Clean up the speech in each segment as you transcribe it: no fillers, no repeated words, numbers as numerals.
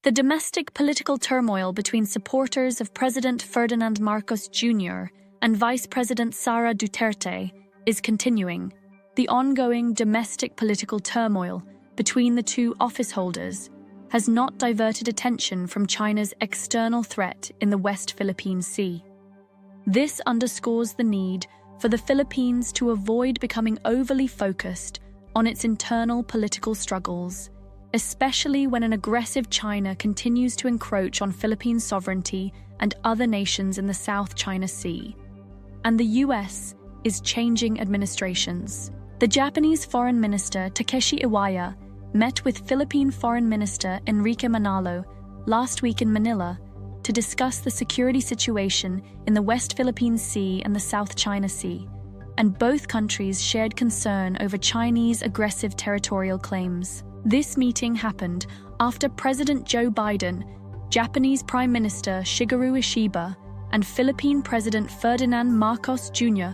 The domestic political turmoil between supporters of President Ferdinand Marcos Jr. and Vice President Sara Duterte is continuing. The ongoing domestic political turmoil between the two office holders has not diverted attention from China's external threat in the West Philippine Sea. This underscores the need for the Philippines to avoid becoming overly focused on its internal political struggles, especially when an aggressive China continues to encroach on Philippine sovereignty and other nations in the South China Sea. And the US is changing administrations. The Japanese Foreign Minister Takeshi Iwaya met with Philippine Foreign Minister Enrique Manalo last week in Manila to discuss the security situation in the West Philippine Sea and the South China Sea, and both countries shared concern over Chinese aggressive territorial claims. This meeting happened after President Joe Biden, Japanese Prime Minister Shigeru Ishiba, and Philippine President Ferdinand Marcos Jr.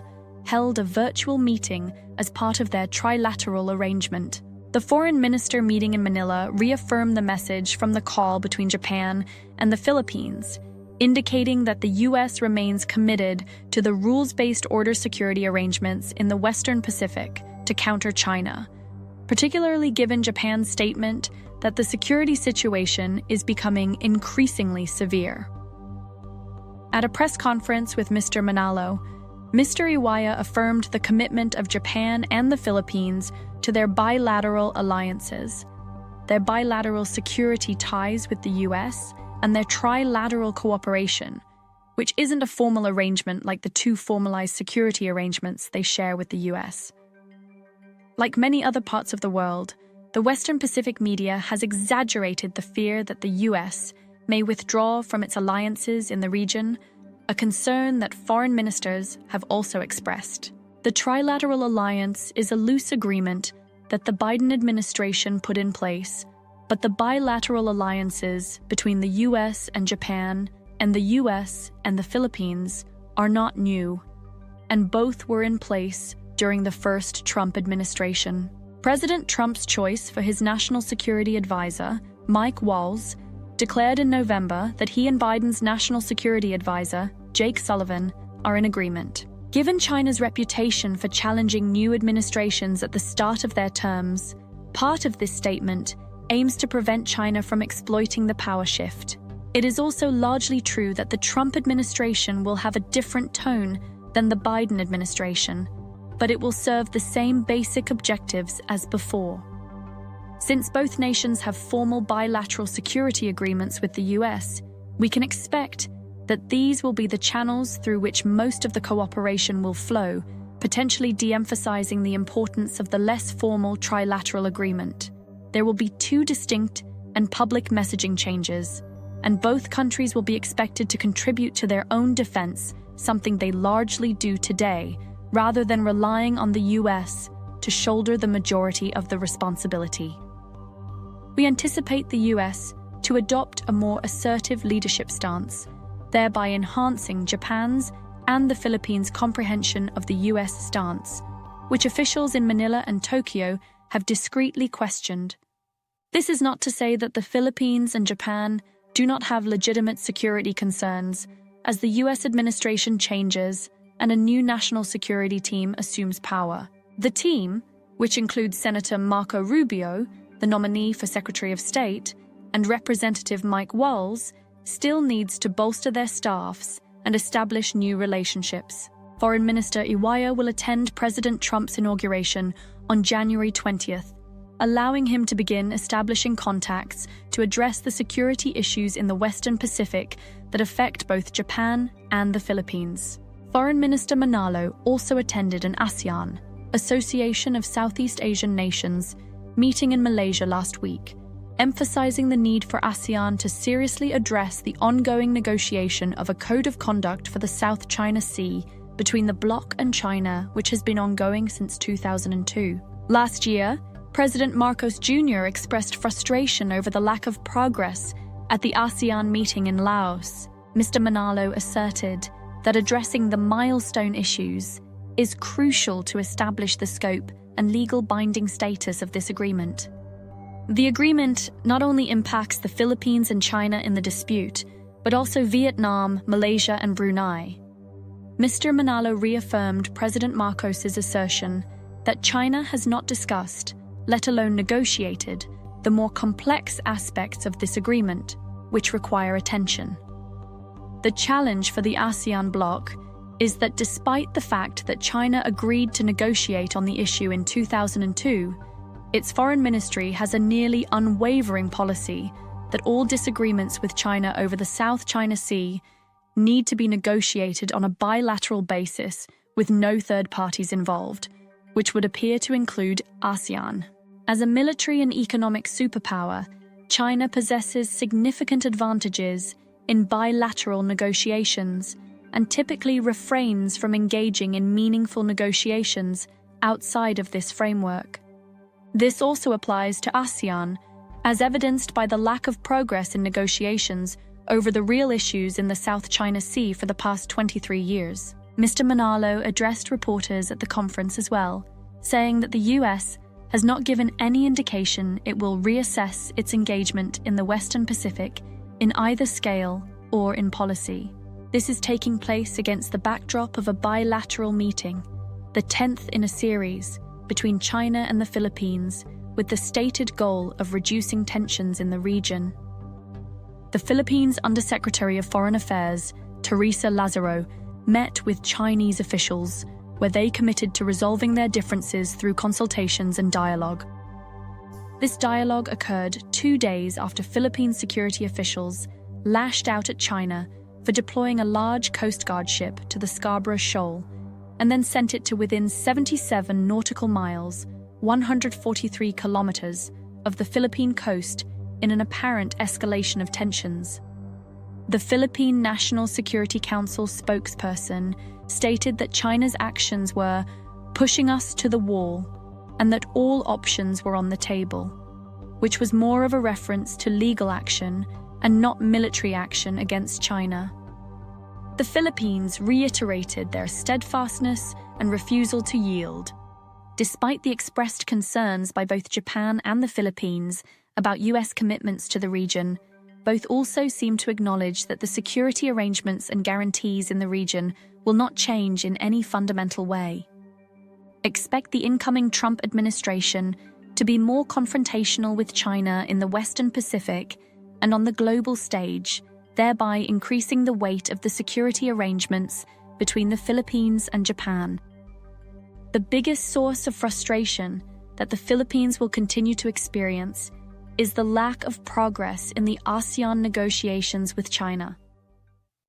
held a virtual meeting as part of their trilateral arrangement. The foreign minister meeting in Manila reaffirmed the message from the call between Japan and the Philippines, indicating that the U.S. remains committed to the rules-based order security arrangements in the Western Pacific to counter China, particularly given Japan's statement that the security situation is becoming increasingly severe. At a press conference with Mr. Manalo, Mr. Iwaya affirmed the commitment of Japan and the Philippines to their bilateral alliances, their bilateral security ties with the U.S., and their trilateral cooperation, which isn't a formal arrangement like the two formalized security arrangements they share with the U.S. Like many other parts of the world, the Western Pacific media has exaggerated the fear that the U.S. may withdraw from its alliances in the region, a concern that foreign ministers have also expressed. The Trilateral Alliance is a loose agreement that the Biden administration put in place, but the bilateral alliances between the U.S. and Japan and the U.S. and the Philippines are not new, and both were in place during the first Trump administration. President Trump's choice for his national security advisor, Mike Waltz, declared in November that he and Biden's national security advisor, Jake Sullivan, are in agreement. Given China's reputation for challenging new administrations at the start of their terms, part of this statement aims to prevent China from exploiting the power shift. It is also largely true that the Trump administration will have a different tone than the Biden administration, but it will serve the same basic objectives as before. Since both nations have formal bilateral security agreements with the US, we can expect that these will be the channels through which most of the cooperation will flow, potentially de-emphasizing the importance of the less formal trilateral agreement. There will be two distinct and public messaging changes, and both countries will be expected to contribute to their own defense, something they largely do today, rather than relying on the US to shoulder the majority of the responsibility. We anticipate the US to adopt a more assertive leadership stance, thereby enhancing Japan's and the Philippines' comprehension of the US stance, which officials in Manila and Tokyo have discreetly questioned. This is not to say that the Philippines and Japan do not have legitimate security concerns, as the US administration changes and a new national security team assumes power. The team, which includes Senator Marco Rubio, the nominee for Secretary of State, and Representative Mike Waltz, still needs to bolster their staffs and establish new relationships. Foreign Minister Iwaya will attend President Trump's inauguration on January 20th, allowing him to begin establishing contacts to address the security issues in the Western Pacific that affect both Japan and the Philippines. Foreign Minister Manalo also attended an ASEAN, Association of Southeast Asian Nations, meeting in Malaysia last week, emphasizing the need for ASEAN to seriously address the ongoing negotiation of a code of conduct for the South China Sea between the bloc and China, which has been ongoing since 2002. Last year, President Marcos Jr. expressed frustration over the lack of progress at the ASEAN meeting in Laos. Mr. Manalo asserted that addressing the milestone issues is crucial to establish the scope and legal binding status of this agreement. The agreement not only impacts the Philippines and China in the dispute, but also Vietnam, Malaysia, and Brunei. Mr. Manalo reaffirmed President Marcos's assertion that China has not discussed, let alone negotiated, the more complex aspects of this agreement, which require attention. The challenge for the ASEAN bloc is that despite the fact that China agreed to negotiate on the issue in 2002, its foreign ministry has a nearly unwavering policy that all disagreements with China over the South China Sea need to be negotiated on a bilateral basis with no third parties involved, which would appear to include ASEAN. As a military and economic superpower, China possesses significant advantages in bilateral negotiations and typically refrains from engaging in meaningful negotiations outside of this framework. This also applies to ASEAN, as evidenced by the lack of progress in negotiations over the real issues in the South China Sea for the past 23 years. Mr. Manalo addressed reporters at the conference as well, saying that the US has not given any indication it will reassess its engagement in the Western Pacific in either scale or in policy. This is taking place against the backdrop of a bilateral meeting, the 10th in a series, between China and the Philippines, with the stated goal of reducing tensions in the region. The Philippines Undersecretary of Foreign Affairs, Teresa Lazaro, met with Chinese officials, where they committed to resolving their differences through consultations and dialogue. This dialogue occurred 2 days after Philippine security officials lashed out at China for deploying a large Coast Guard ship to the Scarborough Shoal, and then sent it to within 77 nautical miles, 143 kilometers, of the Philippine coast in an apparent escalation of tensions. The Philippine National Security Council spokesperson stated that China's actions were pushing us to the wall and that all options were on the table, which was more of a reference to legal action and not military action against China. The Philippines reiterated their steadfastness and refusal to yield, despite the expressed concerns by both Japan and the Philippines about US commitments to the region. Both also seem to acknowledge that the security arrangements and guarantees in the region will not change in any fundamental way. Expect the incoming Trump administration to be more confrontational with China in the Western Pacific and on the global stage, thereby increasing the weight of the security arrangements between the Philippines and Japan. The biggest source of frustration that the Philippines will continue to experience is the lack of progress in the ASEAN negotiations with China.